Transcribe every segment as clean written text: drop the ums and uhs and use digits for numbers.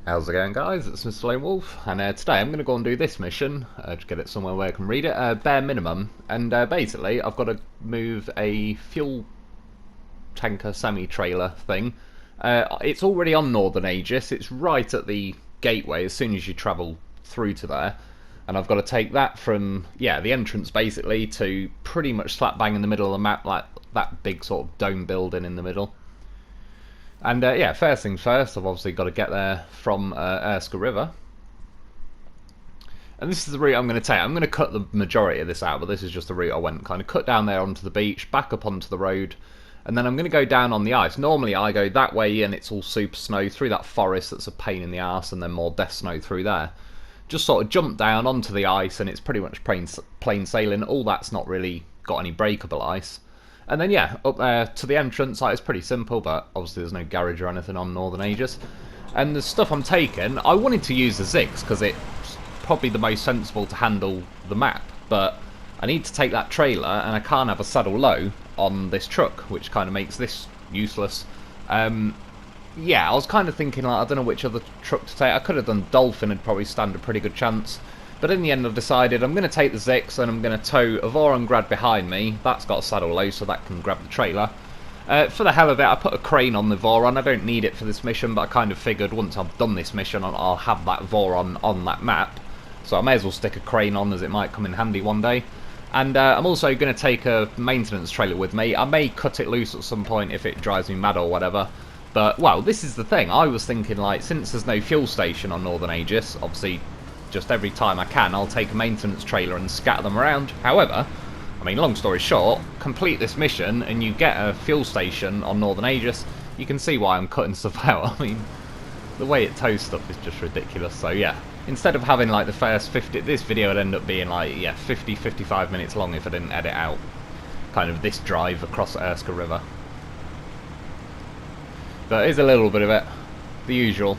How's it going, guys? It's Mr. Lone Wolf, and today I'm going to go and do this mission to get it somewhere where I can read it, bare minimum. And basically, I've got to move a fuel tanker semi-trailer thing. It's already on Northern Aegis. It's right at the gateway as soon as you travel through to there. And I've got to take that from, yeah, the entrance basically to pretty much slap bang in the middle of the map, like that big sort of dome building in the middle. And yeah, first things first, I've obviously got to get there from Erskine River. And this is the route I'm going to take. I'm going to cut the majority of this out, but this is just the route I went. Kind of cut down there onto the beach, back up onto the road, and then I'm going to go down on the ice. Normally I go that way and it's all super snow through that forest that's a pain in the arse, and then more death snow through there. Just sort of jump down onto the ice and it's pretty much plain sailing. All that's not really got any breakable ice. And then yeah, up there to the entrance, like, it's pretty simple, but obviously there's no garage or anything on Northern Aegis. And the stuff I'm taking, I wanted to use the Zikz because it's probably the most sensible to handle the map, but I need to take that trailer and I can't have a saddle low on this truck, which kind of makes this useless. Yeah, I was kind of thinking, like, I don't know which other truck to take. I could have done Dolphin, would probably stand a pretty good chance. But in the end I've decided I'm going to take the Zikz and I'm going to tow a Grad behind me. That's got a saddle low so that can grab the trailer. For the hell of it, I put a crane on the Voron. I don't need it for this mission, but I kind of figured once I've done this mission I'll have that Voron on that map. So I may as well stick a crane on, as it might come in handy one day. And I'm also going to take a maintenance trailer with me. I may cut it loose at some point if it drives me mad or whatever. But, well, this is the thing. I was thinking, like, since there's no fuel station on Northern Aegis, obviously just every time I can, I'll take a maintenance trailer and scatter them around. However, I mean, long story short, complete this mission and you get a fuel station on Northern Aegis. You can see why I'm cutting stuff out. I mean, the way it tows stuff is just ridiculous. So yeah, instead of having like the first 50, this video would end up being like, yeah, 50-55 minutes long if I didn't edit out kind of this drive across Erskine River. But it is a little bit of it, the usual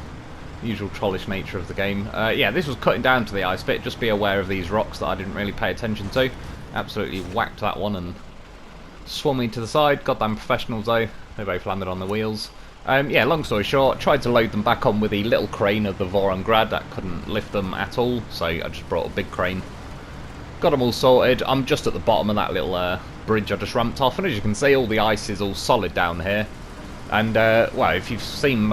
trollish nature of the game. Yeah, this was cutting down to the ice bit. Just be aware of these rocks that I didn't really pay attention to. Absolutely whacked that one and swung me to the side. Goddamn professionals though. They both landed on the wheels. Yeah, long story short, tried to load them back on with the little crane of the Grad. That couldn't lift them at all, so I just brought a big crane. Got them all sorted. I'm just at the bottom of that little bridge I just ramped off, and as you can see, all the ice is all solid down here. And, well, if you've seen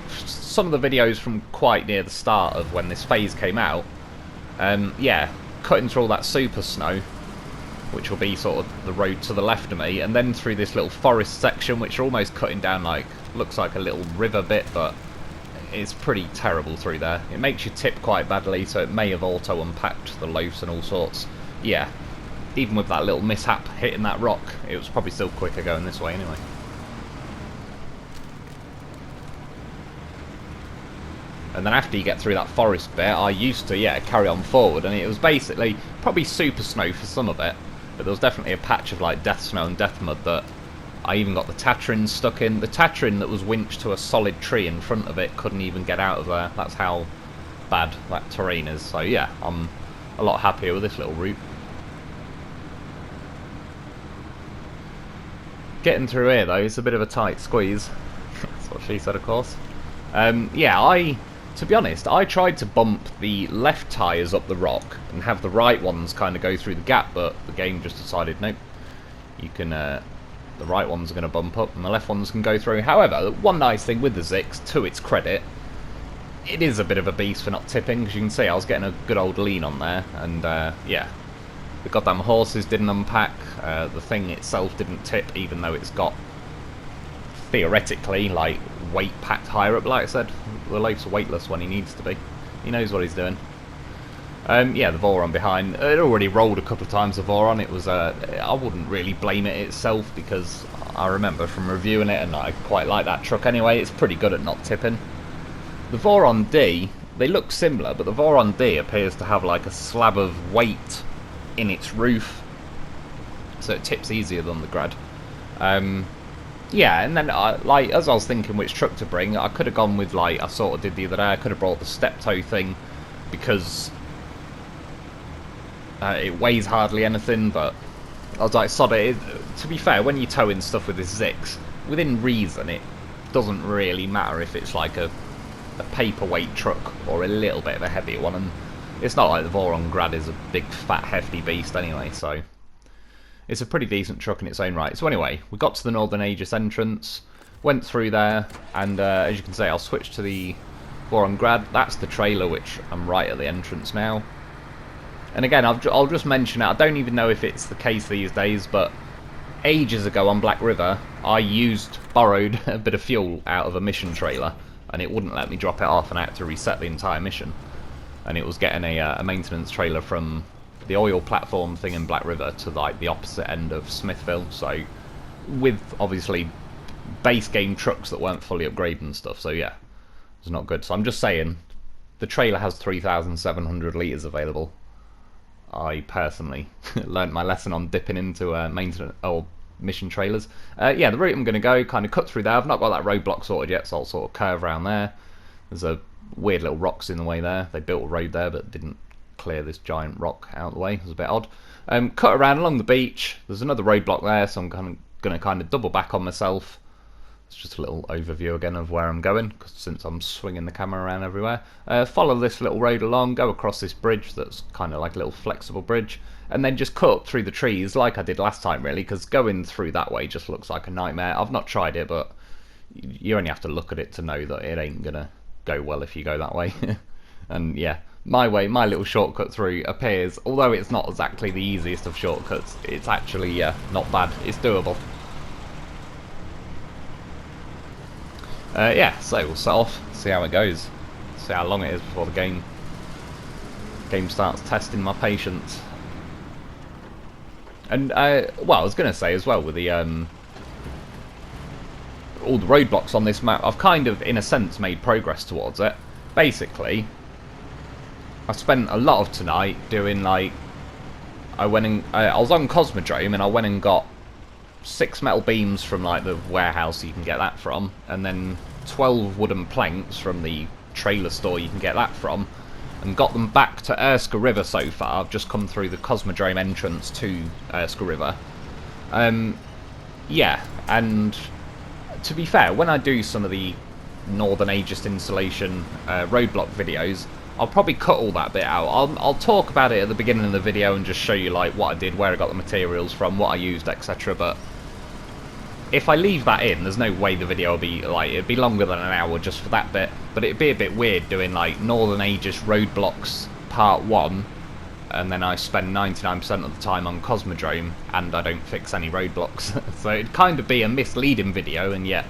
some of the videos from quite near the start of when this phase came out, yeah, cutting through all that super snow, which will be sort of the road to the left of me, and then through this little forest section, which are almost cutting down, like, looks like a little river bit, but it's pretty terrible through there. It makes you tip quite badly, so it may have auto-unpacked the loafs and all sorts. Yeah, even with that little mishap hitting that rock, it was probably still quicker going this way anyway. And then after you get through that forest bit, I used to, yeah, carry on forward, and it was basically probably super snow for some of it, but there was definitely a patch of like death snow and death mud that I even got the Tatrin stuck in. The Tatrin that was winched to a solid tree in front of it couldn't even get out of there. That's how bad that terrain is. So yeah, I'm a lot happier with this little route. Getting through here though, it's a bit of a tight squeeze. That's what she said, of course. Yeah, to be honest, I tried to bump the left tyres up the rock and have the right ones kind of go through the gap, but the game just decided, nope, you can, the right ones are going to bump up and the left ones can go through. However, one nice thing with the Zikz, to its credit, it is a bit of a beast for not tipping, because you can see I was getting a good old lean on there, and yeah, the goddamn horses didn't unpack, the thing itself didn't tip, even though it's got, theoretically, like, weight packed higher up. Like I said, the loaf's weightless when he needs to be. He knows what he's doing. Yeah, the Voron behind, it already rolled a couple of times, the Voron. It was, I wouldn't really blame it itself, because I remember from reviewing it, and I quite like that truck anyway, it's pretty good at not tipping. The Voron D, they look similar, but the Voron D appears to have like a slab of weight in its roof, so it tips easier than the Grad. Yeah, and then, like, as I was thinking which truck to bring, I could have gone with, like, I sort of did the other day, I could have brought the step tow thing, because it weighs hardly anything, but I was like, sod it. To be fair, when you tow in stuff with this Zikz, within reason, it doesn't really matter if it's like a a paperweight truck or a little bit of a heavier one, and it's not like the Voron Grad is a big fat hefty beast anyway, so it's a pretty decent truck in its own right. So anyway, we got to the Northern Aegis entrance, went through there, and as you can see, I'll switch to the Voron Grad. That's the trailer, which I'm right at the entrance now. And again, I'll just mention it, I don't even know if it's the case these days, but ages ago on Black River, I borrowed a bit of fuel out of a mission trailer, and it wouldn't let me drop it off, and I had to reset the entire mission. And it was getting a maintenance trailer from the oil platform thing in Black River to like the opposite end of Smithville, so with obviously base game trucks that weren't fully upgraded and stuff, so yeah, it's not good. So I'm just saying, the trailer has 3,700 litres available. I personally learnt my lesson on dipping into maintenance or mission trailers. Yeah, the route I'm going to go, kind of cut through there. I've not got that roadblock sorted yet, so I'll sort of curve around there. There's a weird little rocks in the way there. They built a road there, but didn't clear this giant rock out of the way. It was a bit odd. Cut around along the beach. There's another roadblock there, so I'm going to kind of double back on myself. It's just a little overview again of where I'm going, cause since I'm swinging the camera around everywhere. Follow this little road along, go across this bridge that's kind of like a little flexible bridge, and then just cut up through the trees like I did last time, really, because going through that way just looks like a nightmare. I've not tried it, but you only have to look at it to know that it ain't going to go well if you go that way. And yeah, my little shortcut through appears, although it's not exactly the easiest of shortcuts, it's actually, yeah, not bad. It's doable. Yeah, so we'll set off, see how it goes, see how long it is before the game starts testing my patience. And well, I was going to say as well, with the all the roadblocks on this map, I've kind of, in a sense, made progress towards it. Basically, I spent a lot of tonight doing, like, I was on Cosmodrome, and I went and got 6 metal beams from like the warehouse you can get that from, and then 12 wooden planks from the trailer store you can get that from, and got them back to Erskine River so far. I've just come through the Cosmodrome entrance to Erskine River. Yeah, and to be fair, when I do some of the Northern Aegis installation roadblock videos, I'll probably cut all that bit out. I'll talk about it at the beginning of the video and just show you like what I did, where I got the materials from, what I used, etc. But if I leave that in, there's no way the video will be like, it'd be longer than an hour just for that bit. But it'd be a bit weird doing like Northern Aegis roadblocks part 1, and then I spend 99% of the time on Cosmodrome and I don't fix any roadblocks. So it'd kind of be a misleading video, and yet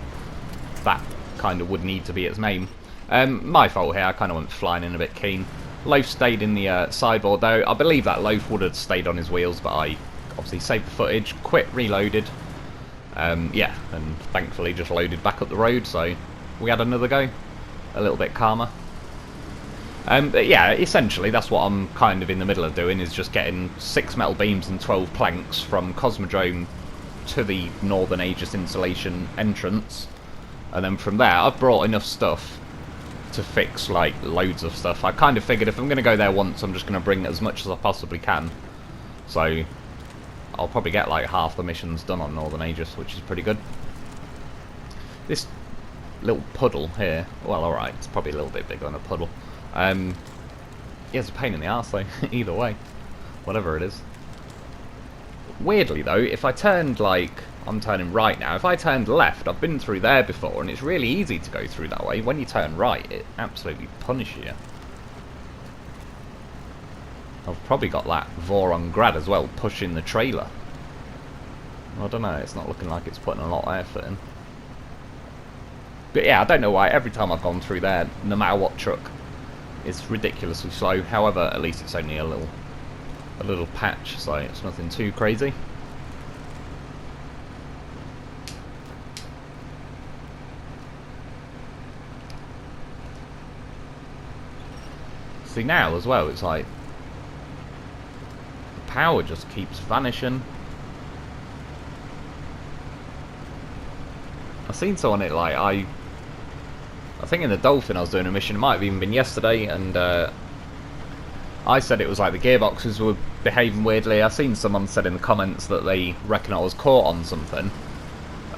that kind of would need to be its main. My fault here, I kind of went flying in a bit keen. Loaf stayed in the sideboard though. I believe that Loaf would have stayed on his wheels, but I obviously saved the footage, quit, reloaded. Yeah, and thankfully just loaded back up the road, so we had another go. A little bit calmer. But yeah, essentially that's what I'm kind of in the middle of doing, is just getting 6 metal beams and 12 planks from Cosmodrome to the Northern Aegis installation entrance. And then from there, I've brought enough stuff to fix like loads of stuff. I kind of figured if I'm going to go there once, I'm just going to bring as much as I possibly can. So I'll probably get like half the missions done on Northern Aegis, which is pretty good. This little puddle here, well, alright, it's probably a little bit bigger than a puddle. Yeah, it's a pain in the arse though, either way, whatever it is. Weirdly though, if I turned like, I'm turning right now, if I turned left, I've been through there before, and it's really easy to go through that way. When you turn right, it absolutely punishes you. I've probably got that Voron Grad as well, pushing the trailer. I don't know, it's not looking like it's putting a lot of effort in. But yeah, I don't know why, every time I've gone through there, no matter what truck, it's ridiculously slow. However, at least it's only a little patch, so it's nothing too crazy. See now as well, it's like the power just keeps vanishing. I've seen someone it like I think in the Dolphin I was doing a mission, it might have even been yesterday, and I said it was like the gearboxes were behaving weirdly. I've seen someone said in the comments that they reckon I was caught on something.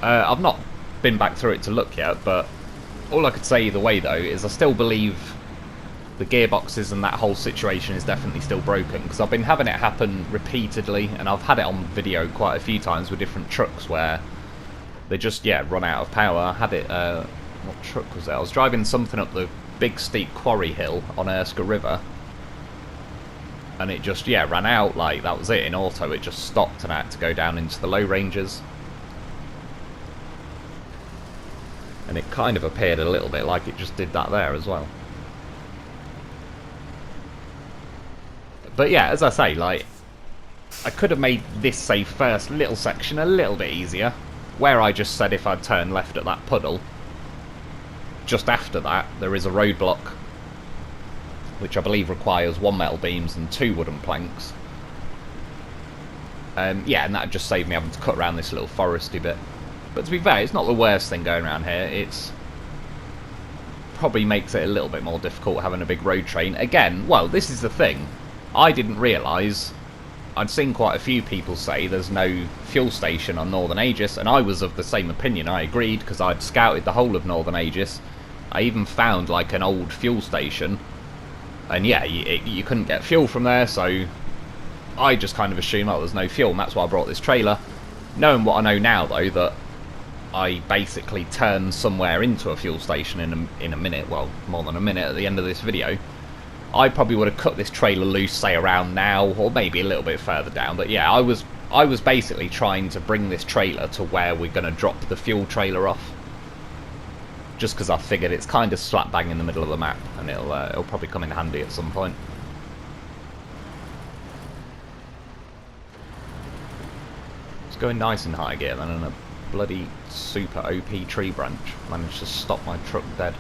I've not been back through it to look yet, but all I could say either way though is I still believe the gearboxes and that whole situation is definitely still broken, because I've been having it happen repeatedly, and I've had it on video quite a few times with different trucks where they just, yeah, run out of power. I had it, what truck was it? I was driving something up the big steep quarry hill on Erskine River, and it just, yeah, ran out, like, that was it, in auto. It just stopped and I had to go down into the low ranges. And it kind of appeared a little bit like it just did that there as well. But yeah, as I say, like, I could have made this, say, first little section a little bit easier, where I just said if I'd turn left at that puddle, just after that there is a roadblock, which I believe requires 1 metal beams and 2 wooden planks. Yeah, and that just saved me having to cut around this little foresty bit. But to be fair, it's not the worst thing going around here. It's probably makes it a little bit more difficult having a big road train. Again, well, this is the thing. I didn't realise, I'd seen quite a few people say there's no fuel station on Northern Aegis, and I was of the same opinion. I agreed, because I'd scouted the whole of Northern Aegis. I even found like an old fuel station, and yeah, you couldn't get fuel from there, so I just kind of assumed, oh, there's no fuel, and that's why I brought this trailer. Knowing what I know now, though, that I basically turned somewhere into a fuel station in a minute, well, more than a minute at the end of this video, I probably would have cut this trailer loose, say, around now, or maybe a little bit further down. But yeah, I was basically trying to bring this trailer to where we're going to drop the fuel trailer off, just because I figured it's kind of slap bang in the middle of the map, and it'll probably come in handy at some point. It's going nice in high gear then, and a bloody super OP tree branch managed to stop my truck dead.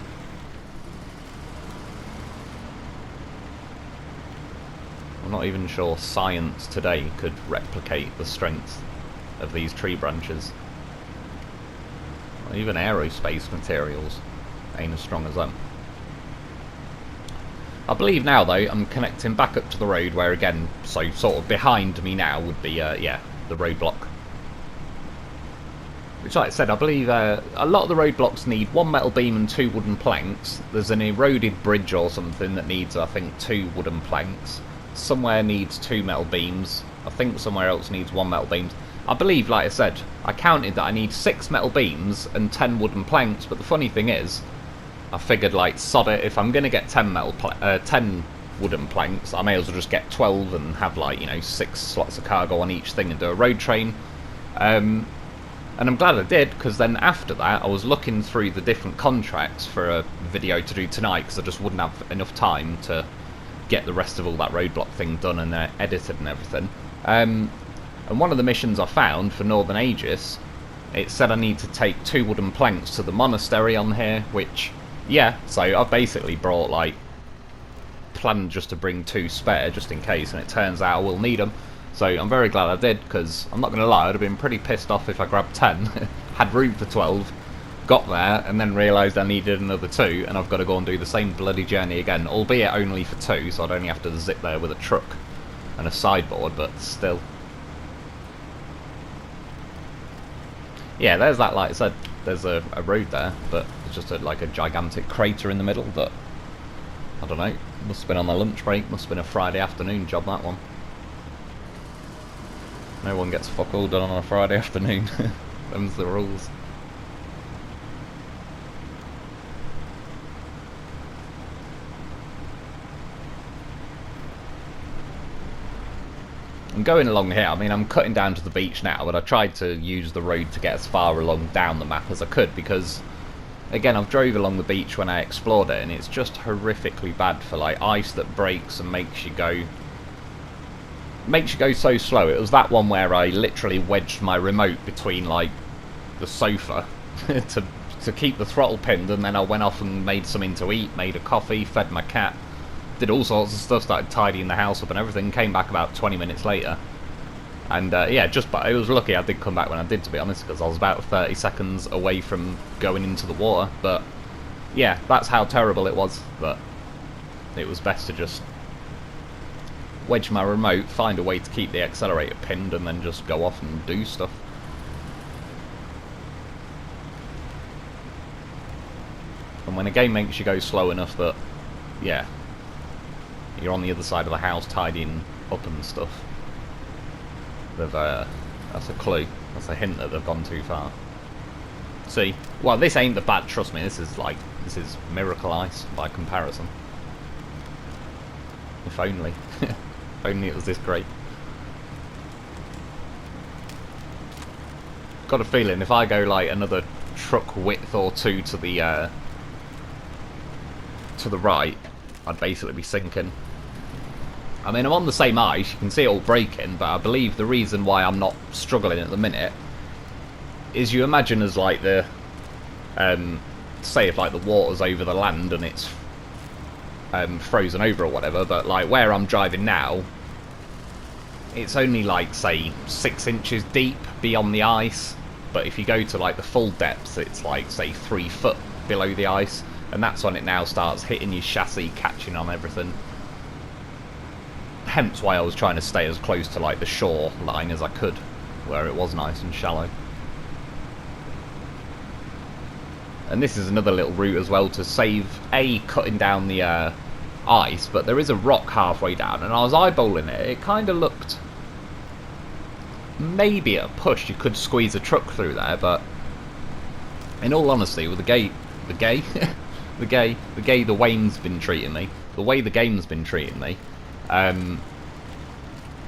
I'm not even sure science today could replicate the strength of these tree branches. Even aerospace materials ain't as strong as them. I believe now, though, I'm connecting back up to the road where, again, so sort of behind me now would be, yeah, the roadblock. Which, like I said, I believe a lot of the roadblocks need 1 metal beam and 2 wooden planks. There's an eroded bridge or something that needs, I think, 2 wooden planks. Somewhere needs 2 metal beams. I think somewhere else needs 1 metal beams. I believe, like I said, I counted that I need 6 metal beams and 10 wooden planks, but the funny thing is, I figured, like, sod it, if I'm going to get 10 wooden planks, I may as well just get 12 and have, like, you know, 6 slots of cargo on each thing and do a road train. And I'm glad I did, because then after that I was looking through the different contracts for a video to do tonight, because I just wouldn't have enough time to get the rest of all that roadblock thing done and edited and everything. And one of the missions I found for Northern Aegis, it said I need to take 2 wooden planks to the monastery on here, which, yeah, so I've basically brought, like, planned just to bring 2 spare, just in case, and it turns out I will need them. So I'm very glad I did, because I'm not going to lie, I'd have been pretty pissed off if I grabbed 10, had room for 12, got there, and then realised I needed another 2, and I've got to go and do the same bloody journey again, albeit only for 2, so I'd only have to zip there with a truck and a sideboard, but still. Yeah, there's that, like I said, there's a road there, but it's just like a gigantic crater in the middle that, I don't know, must have been on my lunch break, must have been a Friday afternoon job, that one. No one gets fuck all done on a Friday afternoon. Them's the rules. I'm going along here, I mean, I'm cutting down to the beach now, but I tried to use the road to get as far along down the map as I could, because, again, I've drove along the beach when I explored it, and it's just horrifically bad for, like, ice that breaks and makes you go so slow. It was that one where I literally wedged my remote between, like, the sofa to keep the throttle pinned, and then I went off and made something to eat, made a coffee, fed my cat, did all sorts of stuff, started tidying the house up and everything, came back about 20 minutes later. And yeah, but it was lucky I did come back when I did, to be honest, because I was about 30 seconds away from going into the water. But yeah, that's how terrible it was, but it was best to just wedge my remote, find a way to keep the accelerator pinned, and then just go off and do stuff. And when a game makes you go slow enough that, yeah, you're on the other side of the house tidying up and stuff, they've, that's a clue. That's a hint that they've gone too far. See? Well, this ain't the bad, trust me, this is miracle ice by comparison. If only. If only it was this great. Got a feeling if I go like another truck width or two to the right, I'd basically be sinking. I mean, I'm on the same ice, you can see it all breaking, but I believe the reason why I'm not struggling at the minute is, you imagine as like the, say if like the water's over the land and it's frozen over or whatever, but like where I'm driving now, it's only like, say, 6 inches deep beyond the ice, but if you go to like the full depths, it's like, say, 3 foot below the ice, and that's when it now starts hitting your chassis, catching on everything. Hence why I was trying to stay as close to like the shore line as I could, where it was nice and shallow. And this is another little route as well to save cutting down the ice, but there is a rock halfway down, and I was eyeballing it. It kind of looked, maybe at a push you could squeeze a truck through there, but in all honesty, with the Wayne's been treating me, the way the game's been treating me,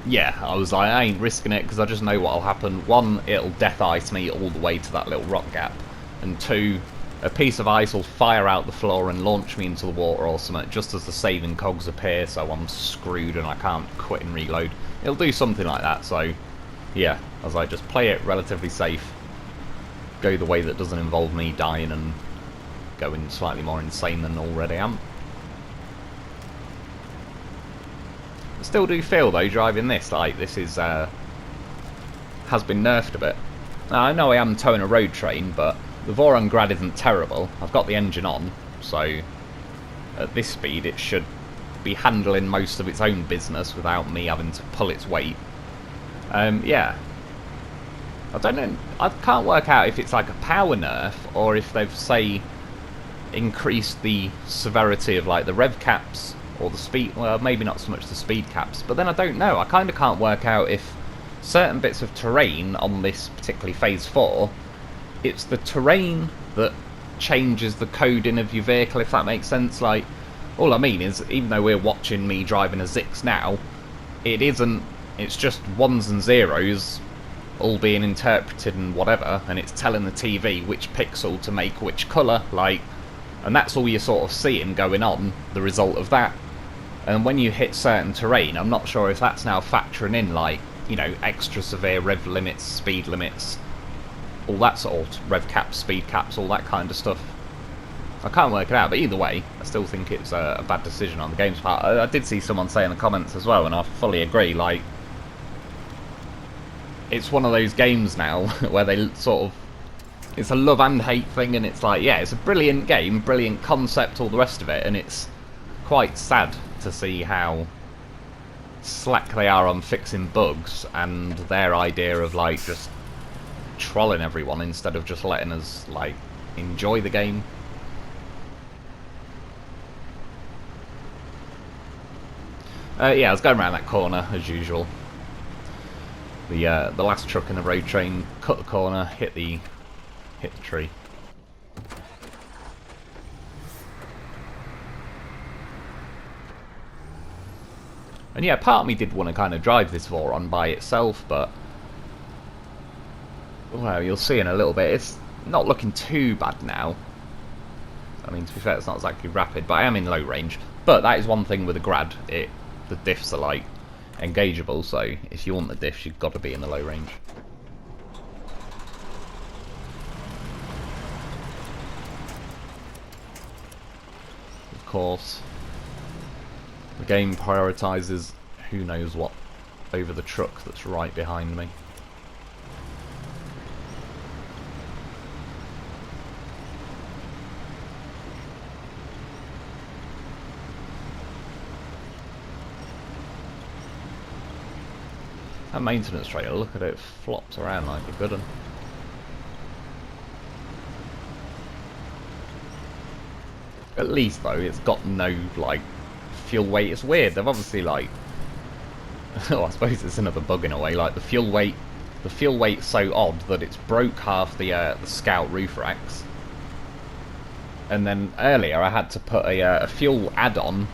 yeah, I was like, I ain't risking it because I just know what'll happen. One, it'll death ice me all the way to that little rock gap, and two, a piece of ice will fire out the floor and launch me into the water or something just as the saving cogs appear, so I'm screwed and I can't quit and reload. It'll do something like that, so yeah, I was like, just play it relatively safe, go the way that doesn't involve me dying and going slightly more insane than already am. I still do feel though, driving this, like this is has been nerfed a bit. Now, I know I am towing a road train, but the Voron Grad isn't terrible. I've got the engine on, so at this speed it should be handling most of its own business without me having to pull its weight. Yeah. I don't know, I can't work out if it's like a power nerf, or if they've, say, increased the severity of like the rev caps, or the speed, well, maybe not so much the speed caps, but then I don't know. I kind of can't work out if certain bits of terrain on this, particularly Phase 4, it's the terrain that changes the coding of your vehicle, if that makes sense. Like, all I mean is, even though we're watching me driving a Zikz now, it isn't, it's just ones and zeros all being interpreted and whatever, and it's telling the TV which pixel to make which colour, like, and that's all you're sort of seeing going on, the result of that. And when you hit certain terrain, I'm not sure if that's now factoring in, like, you know, extra severe rev limits, speed limits, all that sort of rev caps, speed caps, all that kind of stuff. I can't work it out, but either way, I still think it's a bad decision on the game's part. I did see someone say in the comments as well, and I fully agree, like, it's one of those games now where they sort of, it's a love and hate thing, and it's like, yeah, it's a brilliant game, brilliant concept, all the rest of it, and it's quite sad to see how slack they are on fixing bugs, and their idea of, like, just trolling everyone instead of just letting us, like, enjoy the game. Yeah, I was going around that corner as usual. The last truck in the road train cut the corner, hit the tree. And yeah, part of me did want to kind of drive this Voron by itself, but well, you'll see in a little bit. It's not looking too bad now. I mean, to be fair, it's not exactly rapid, but I am in low range. But that is one thing with the Grad. The diffs are like engageable, so if you want the diffs, you've got to be in the low range. Of course, the game prioritises who knows what over the truck that's right behind me. That maintenance trailer, look at it, flops around like a good one. At least, though, it's got no, like, fuel weight. It's weird. They've obviously, like... oh, I suppose it's another bug in a way. Like, the fuel weight's so odd that it's broke half the Scout roof racks. And then earlier I had to put a fuel add-on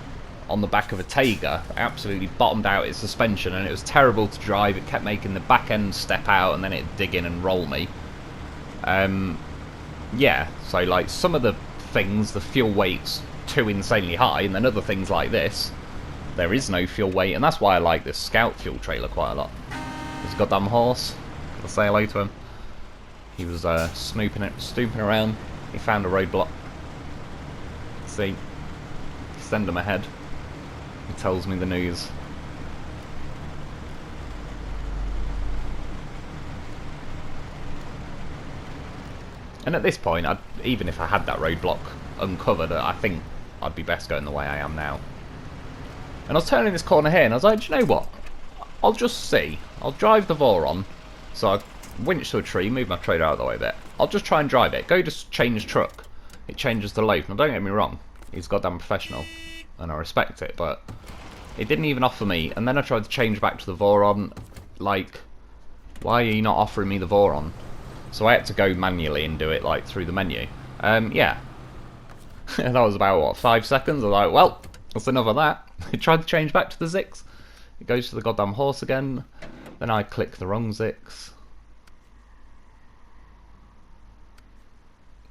on the back of a Taiga. Absolutely bottomed out its suspension, and it was terrible to drive. It kept making the back end step out, and then it'd dig in and roll me. Yeah, so like some of the things, the fuel weight's too insanely high, and then other things like this, there is no fuel weight, and that's why I like this Scout fuel trailer quite a lot. This goddamn horse, gotta say hello to him. He was stooping around. He found a roadblock. See, send him ahead. He tells me the news. And at this point, even if I had that roadblock uncovered, I think I'd be best going the way I am now. And I was turning this corner here, and I was like, do you know what? I'll just see. I'll drive the Voron. So I winch to a tree, move my trailer out of the way a bit. I'll just try and drive it. Go to change truck. It changes the loaf. Now, don't get me wrong. He's goddamn professional, and I respect it, but it didn't even offer me. And then I tried to change back to the Voron. Like, why are you not offering me the Voron? So I had to go manually and do it, like, through the menu. Yeah. That was about, what, 5 seconds? I was like, well, that's enough of that. I tried to change back to the Zikz. It goes to the goddamn horse again. Then I click the wrong Zikz.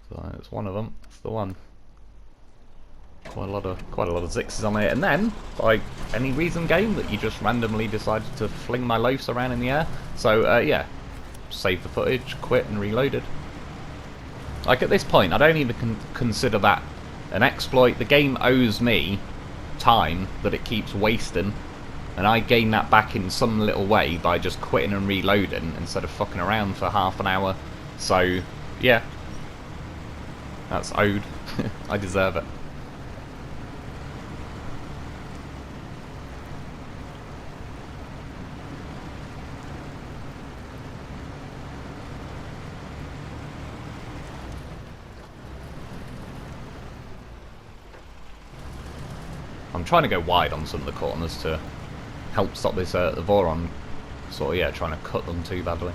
So it's one of them. That's the one. Quite a lot of Zixes on it. And then, like any reason game, that you just randomly decided to fling my loafs around in the air. So yeah, save the footage, quit, and reloaded. Like at this point, I don't even consider that an exploit. The game owes me time that it keeps wasting, and I gain that back in some little way by just quitting and reloading instead of fucking around for half an hour. So yeah, that's owed. I deserve it. I'm trying to go wide on some of the corners to help stop this the Voron sort of, yeah, trying to cut them too badly.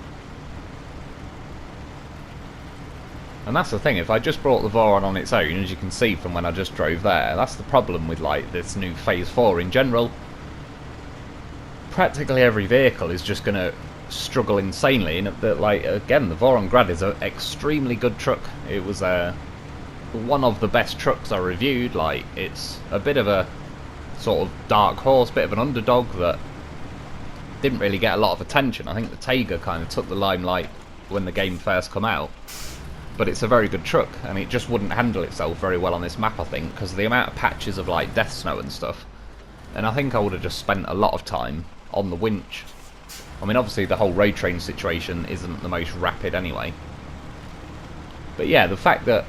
And that's the thing, if I just brought the Voron on its own, as you can see from when I just drove there, that's the problem with like this new Phase 4 in general. Practically every vehicle is just going to struggle insanely, and that, like, again, the Voron Grad is an extremely good truck. It was one of the best trucks I reviewed. Like, it's a bit of a sort of dark horse, bit of an underdog that didn't really get a lot of attention. I think the Taiga kind of took the limelight when the game first come out, but it's a very good truck, and it just wouldn't handle itself very well on this map, I think, because of the amount of patches of like death snow and stuff. And I think I would have just spent a lot of time on the winch. I mean, obviously the whole road train situation isn't the most rapid anyway, but yeah, the fact that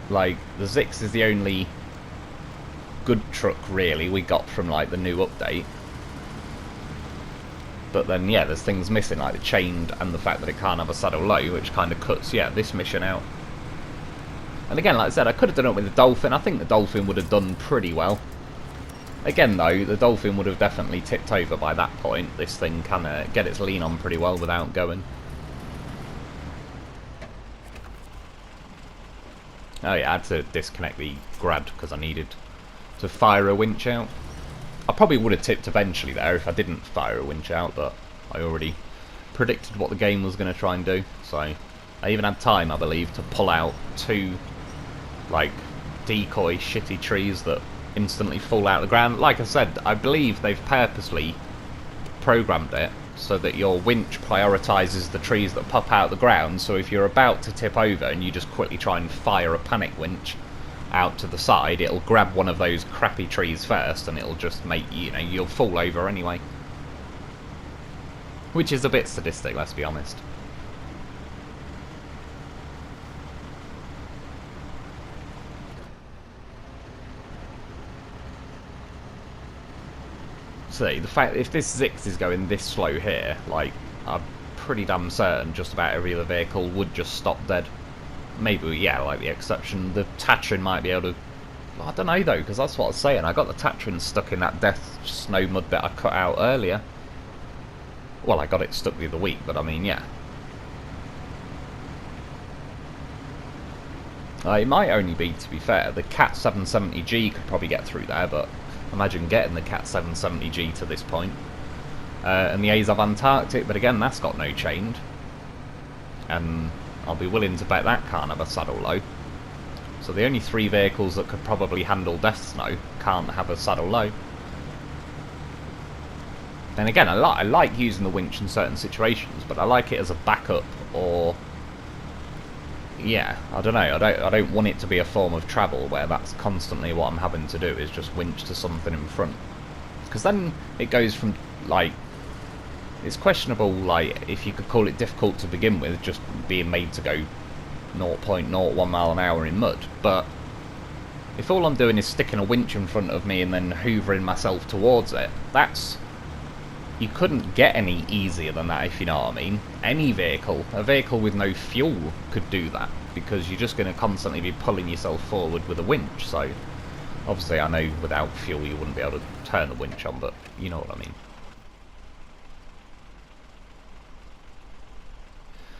like the Zikz is the only good truck really we got from like the new update, but then yeah, there's things missing like the chained and the fact that it can't have a saddle low, which kind of cuts, yeah, this mission out. And again, like I said, I could have done it with the Dolphin. I think the Dolphin would have done pretty well. Again though, the Dolphin would have definitely tipped over by that point. This thing can get its lean on pretty well without going. Oh yeah, I had to disconnect the Grad because I needed to fire a winch out. I probably would have tipped eventually there if I didn't fire a winch out, but I already predicted what the game was going to try and do. So I even had time, I believe, to pull out 2 like decoy shitty trees that instantly fall out of the ground. Like I said, I believe they've purposely programmed it so that your winch prioritises the trees that pop out of the ground, so if you're about to tip over and you just quickly try and fire a panic winch out to the side, it'll grab one of those crappy trees first and it'll just make, you know, you'll fall over anyway. Which is a bit sadistic, let's be honest. See, the fact if this Zikz is going this slow here, like, I'm pretty damn certain just about every other vehicle would just stop dead. maybe, yeah, like the exception, the Tatrin might be able to... Well, I don't know, though, because that's what I was saying. I got the Tatrin stuck in that death snow mud bit I cut out earlier. Well, I got it stuck the other week, but I mean, yeah. It might only be, to be fair, the Cat 770G could probably get through there, but imagine getting the Cat 770G to this point. And the Azov Antarctic, but again, that's got no chained. And I'll be willing to bet that can't have a saddle low. So the only 3 vehicles that could probably handle death snow can't have a saddle low. And again, I like using the winch in certain situations, but I like it as a backup, or... yeah, I don't know, I don't want it to be a form of travel where that's constantly what I'm having to do, is just winch to something in front. Because then it goes from, like... it's questionable, like, if you could call it difficult to begin with, just being made to go 0.01 mile an hour in mud, but if all I'm doing is sticking a winch in front of me and then hoovering myself towards it, that's... you couldn't get any easier than that, if you know what I mean. Any vehicle, a vehicle with no fuel, could do that, because you're just going to constantly be pulling yourself forward with a winch. So, obviously I know without fuel you wouldn't be able to turn the winch on, but you know what I mean.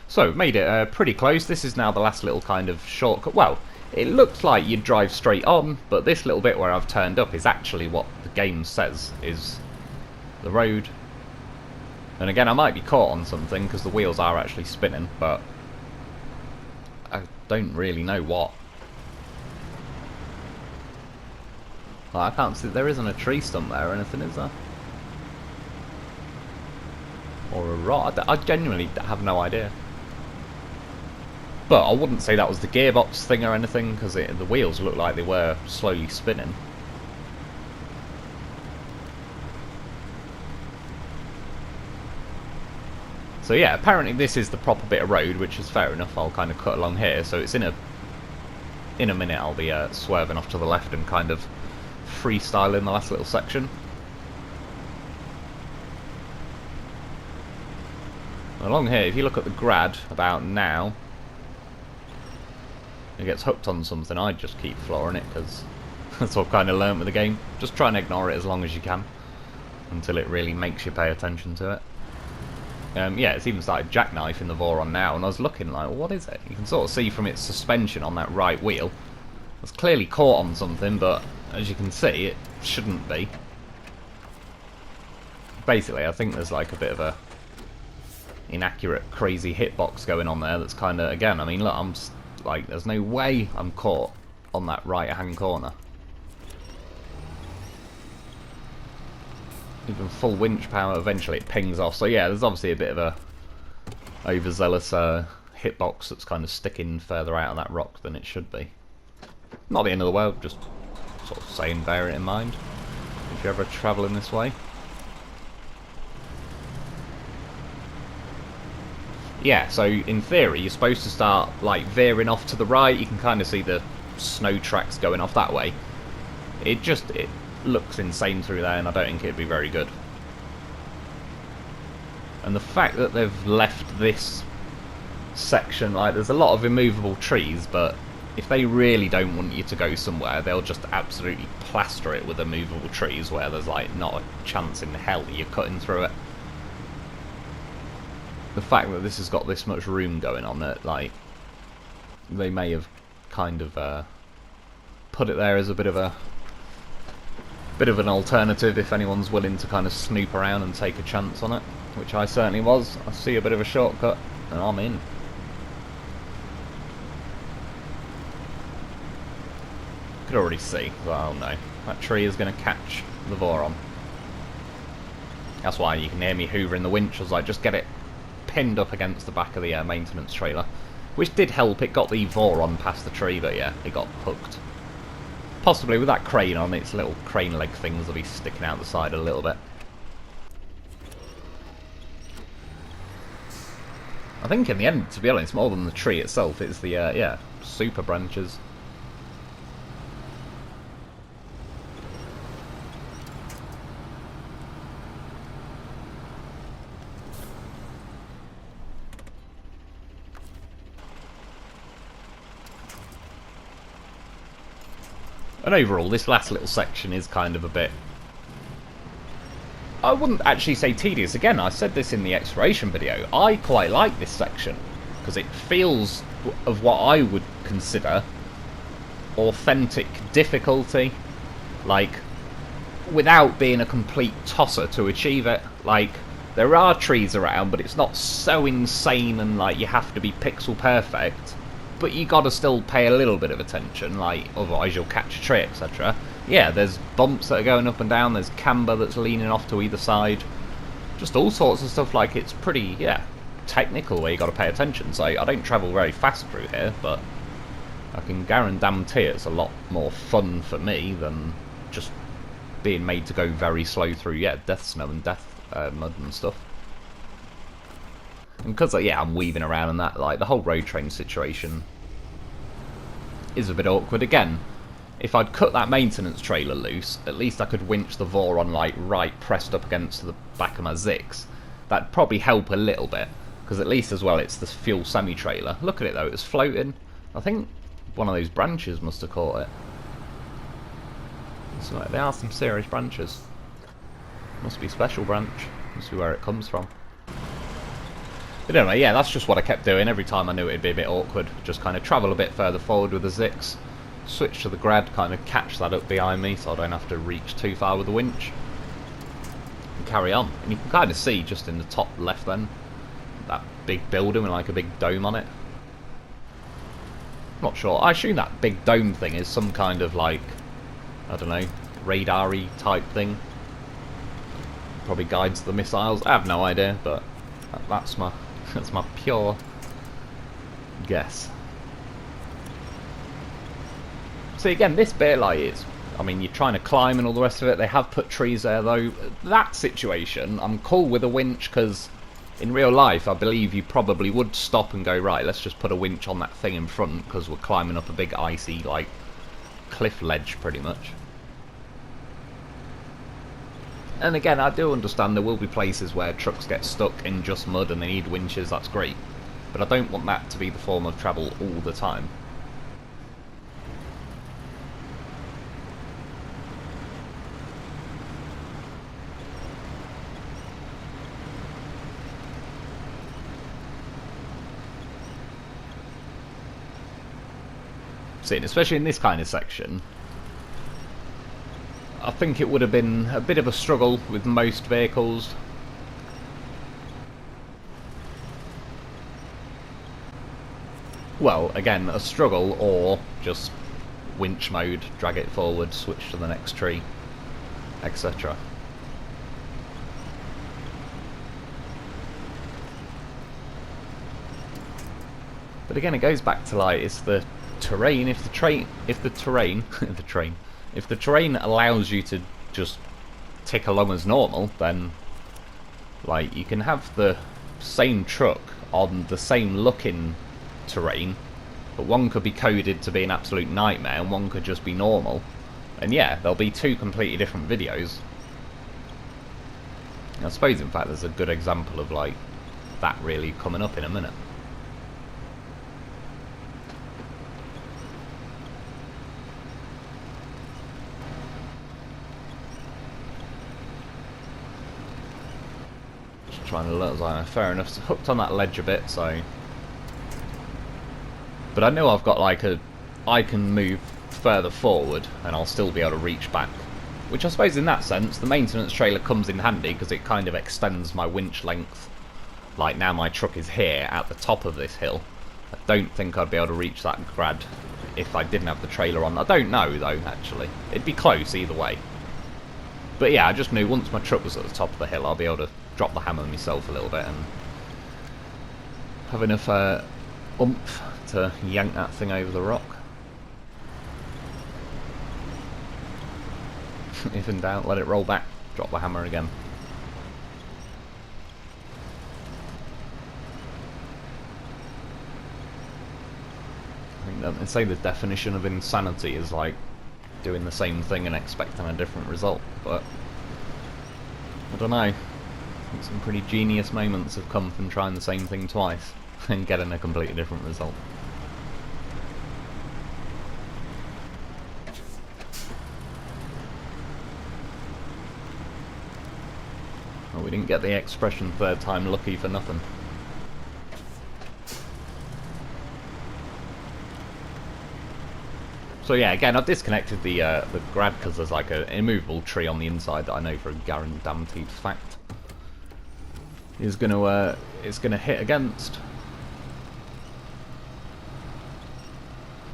So, made it pretty close. This is now the last little kind of shortcut. Well, it looks like you'd drive straight on, but this little bit where I've turned up is actually what the game says is the road. And again, I might be caught on something, because the wheels are actually spinning, but I don't really know what. Well, I can't see, there isn't a tree stump there or anything, is there? Or a rod? I genuinely have no idea. But I wouldn't say that was the gearbox thing or anything, because the wheels looked like they were slowly spinning. So yeah, apparently this is the proper bit of road, which is fair enough. I'll kind of cut along here, so it's in a minute I'll be swerving off to the left and kind of freestyling the last little section. Along here, if you look at the Grad about now, it gets hooked on something. I'd just keep flooring it, because that's what I've kind of learnt with the game. Just try and ignore it as long as you can, until it really makes you pay attention to it. Yeah, it's even started jackknifing the Voron now, and I was looking like, well, what is it? You can sort of see from its suspension on that right wheel. It's clearly caught on something, but as you can see, it shouldn't be. Basically, I think there's like a bit of a inaccurate, crazy hitbox going on there that's kind of, again, I mean, look, I'm like, there's no way I'm caught on that right-hand corner. Even full winch power, eventually it pings off. So yeah, there's obviously a bit of a overzealous hitbox that's kind of sticking further out of that rock than it should be. Not the end of the world, just sort of saying, bear it in mind if you're ever travelling this way. Yeah, so in theory you're supposed to start like veering off to the right. You can kind of see the snow tracks going off that way. It looks insane through there, and I don't think it'd be very good. And the fact that they've left this section, like, there's a lot of immovable trees, but if they really don't want you to go somewhere, they'll just absolutely plaster it with immovable trees where there's like not a chance in hell you're cutting through it. The fact that this has got this much room going on it, like, they may have kind of put it there as a bit of an alternative if anyone's willing to kind of snoop around and take a chance on it, which I certainly was. I see a bit of a shortcut and I'm in. Could already see, oh no, that tree is going to catch the Voron. That's why you can hear me hoovering the winch. I was like, just get it pinned up against the back of the maintenance trailer, which did help. It got the Voron past the tree, but yeah, it got hooked. Possibly with that crane on, its little crane leg things will be sticking out the side a little bit. I think in the end, to be honest, more than the tree itself, it's the, yeah, super branches. And overall, this last little section is kind of a bit... I wouldn't actually say tedious. Again, I said this in the exploration video. I quite like this section, because it feels of what I would consider authentic difficulty. Like, without being a complete tosser to achieve it. Like, there are trees around, but it's not so insane and like you have to be pixel perfect. But you gotta still pay a little bit of attention, like, otherwise you'll catch a tree, etc. Yeah, there's bumps that are going up and down, there's camber that's leaning off to either side. Just all sorts of stuff, like, it's pretty, yeah, technical where you gotta pay attention. So I don't travel very fast through here, but I can guarantee it's a lot more fun for me than just being made to go very slow through, yeah, death snow and death mud and stuff. And because, like, yeah, I'm weaving around and that, like, the whole road train situation is a bit awkward. Again, if I'd cut that maintenance trailer loose, at least I could winch the Voron, like, right pressed up against the back of my Zikz. That'd probably help a little bit, because at least as well it's the fuel semi-trailer. Look at it though, it's floating. I think one of those branches must have caught it. So they are some serious branches. Must be a special branch. Must be where it comes from. But anyway, yeah, that's just what I kept doing. Every time I knew it'd be a bit awkward, just kind of travel a bit further forward with the Zikz, switch to the Grad, kind of catch that up behind me so I don't have to reach too far with the winch, and carry on. And you can kind of see just in the top left then, that big building with like a big dome on it. Not sure. I assume that big dome thing is some kind of like, I don't know, radar-y type thing. Probably guides the missiles. I have no idea, but that's my pure guess. See, again, this bit, like, it's, I mean, you're trying to climb and all the rest of it. They have put trees there, though. That situation, I'm cool with a winch, because in real life, I believe you probably would stop and go, right, let's just put a winch on that thing in front, because we're climbing up a big icy, like, cliff ledge, pretty much. And again, I do understand there will be places where trucks get stuck in just mud and they need winches, that's great. But I don't want that to be the form of travel all the time. See, especially in this kind of section, I think it would have been a bit of a struggle with most vehicles. Well, again, a struggle, or just winch mode, drag it forward, switch to the next tree, etc. But again, it goes back to, like, it's the terrain. If the terrain allows you to just tick along as normal, then, like, you can have the same truck on the same looking terrain, but one could be coded to be an absolute nightmare and one could just be normal. And yeah, there'll be two completely different videos. I suppose, in fact, there's a good example of, like, that really coming up in a minute. Trying to look, like, fair enough, so hooked on that ledge a bit, so, but I know I've got like I can move further forward and I'll still be able to reach back, which I suppose in that sense the maintenance trailer comes in handy, because it kind of extends my winch length. Like, now my truck is here at the top of this hill. I don't think I'd be able to reach that Grad if I didn't have the trailer on. I don't know though, actually. It'd be close either way. But yeah, I just knew once my truck was at the top of the hill, I'll be able to drop the hammer myself a little bit and have enough oomph to yank that thing over the rock. If in doubt, let it roll back, drop the hammer again. I think that, they say the definition of insanity is like doing the same thing and expecting a different result, but I don't know. I think some pretty genius moments have come from trying the same thing twice and getting a completely different result. Oh, we didn't get the expression third time lucky for nothing. So yeah, again, I've disconnected the Grad because there's like an immovable tree on the inside that I know for a guaranteed fact is gonna it's gonna hit against.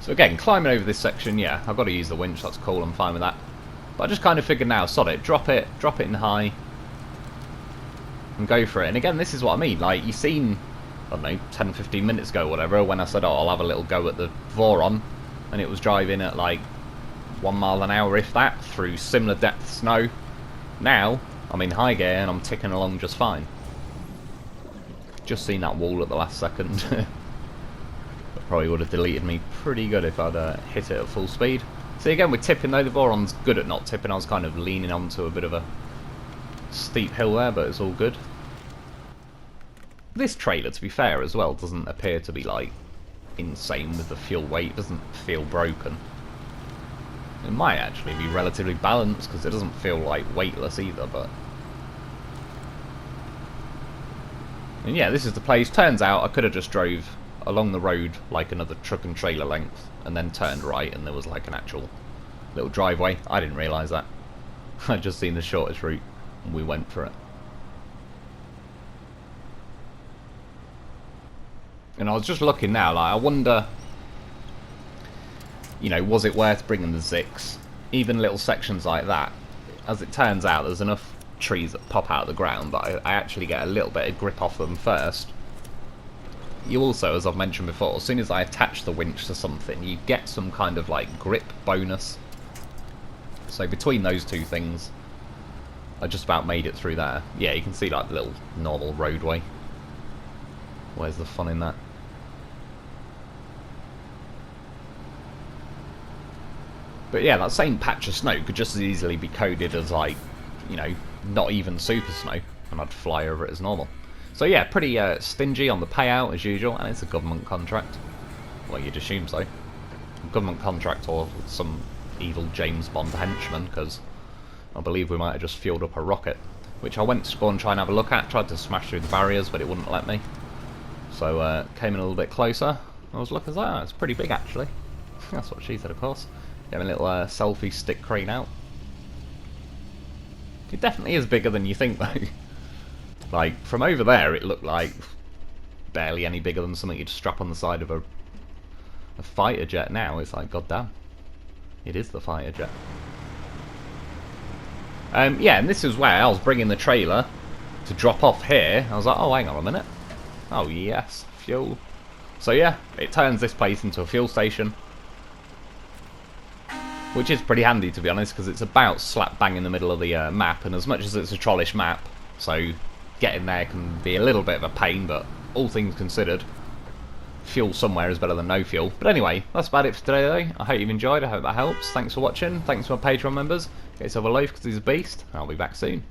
So again, climbing over this section, yeah, I've got to use the winch. That's cool. I'm fine with that. But I just kind of figured now, sod it, drop it in high, and go for it. And again, this is what I mean. Like, you seen, I don't know, 10, 15 minutes ago, or whatever, when I said, oh, I'll have a little go at the Voron, and it was driving at like 1 mile an hour, if that, through similar depth snow. Now, I'm in high gear and I'm ticking along just fine. Just seen that wall at the last second. That probably would have deleted me pretty good if I'd hit it at full speed. See, again, with tipping though, the Voron's good at not tipping. I was kind of leaning onto a bit of a steep hill there, but it's all good. This trailer, to be fair as well, doesn't appear to be like insane with the fuel weight. It doesn't feel broken. It might actually be relatively balanced because it doesn't feel like weightless either, but... And yeah, this is the place. Turns out I could have just drove along the road like another truck and trailer length and then turned right and there was like an actual little driveway. I didn't realise that. I'd just seen the shortest route and we went for it. And I was just looking now, like, I wonder, you know, was it worth bringing the Zikz? Even little sections like that. As it turns out, there's enough trees that pop out of the ground that I actually get a little bit of grip off them first. You also, as I've mentioned before, as soon as I attach the winch to something, you get some kind of like grip bonus. So between those two things, I just about made it through there. Yeah, you can see like the little normal roadway. Where's the fun in that? But yeah, that same patch of snow could just as easily be coded as like, you know, not even super snow, and I'd fly over it as normal. So yeah, pretty stingy on the payout as usual, and it's a government contract. Well, you'd assume so. A government contract or some evil James Bond henchman, because I believe we might have just fueled up a rocket, which I went to go and try and have a look at. Tried to smash through the barriers, but it wouldn't let me. So came in a little bit closer. I was looking at that. It's pretty big, actually. That's what she said, of course. Getting a little selfie stick crane out. It definitely is bigger than you think, though. Like, from over there, it looked like barely any bigger than something you'd strap on the side of a fighter jet. Now it's like, goddamn, it is the fighter jet. Yeah, and this is where I was bringing the trailer to drop off here. I was like, oh, hang on a minute. Oh yes, fuel. So yeah, it turns this place into a fuel station, which is pretty handy, to be honest, because it's about slap bang in the middle of the map, and as much as it's a trollish map, so getting there can be a little bit of a pain, but all things considered, fuel somewhere is better than no fuel. But anyway, that's about it for today though. I hope you've enjoyed, I hope that helps. Thanks for watching, thanks to my Patreon members. Get yourself a loaf because he's a beast, I'll be back soon.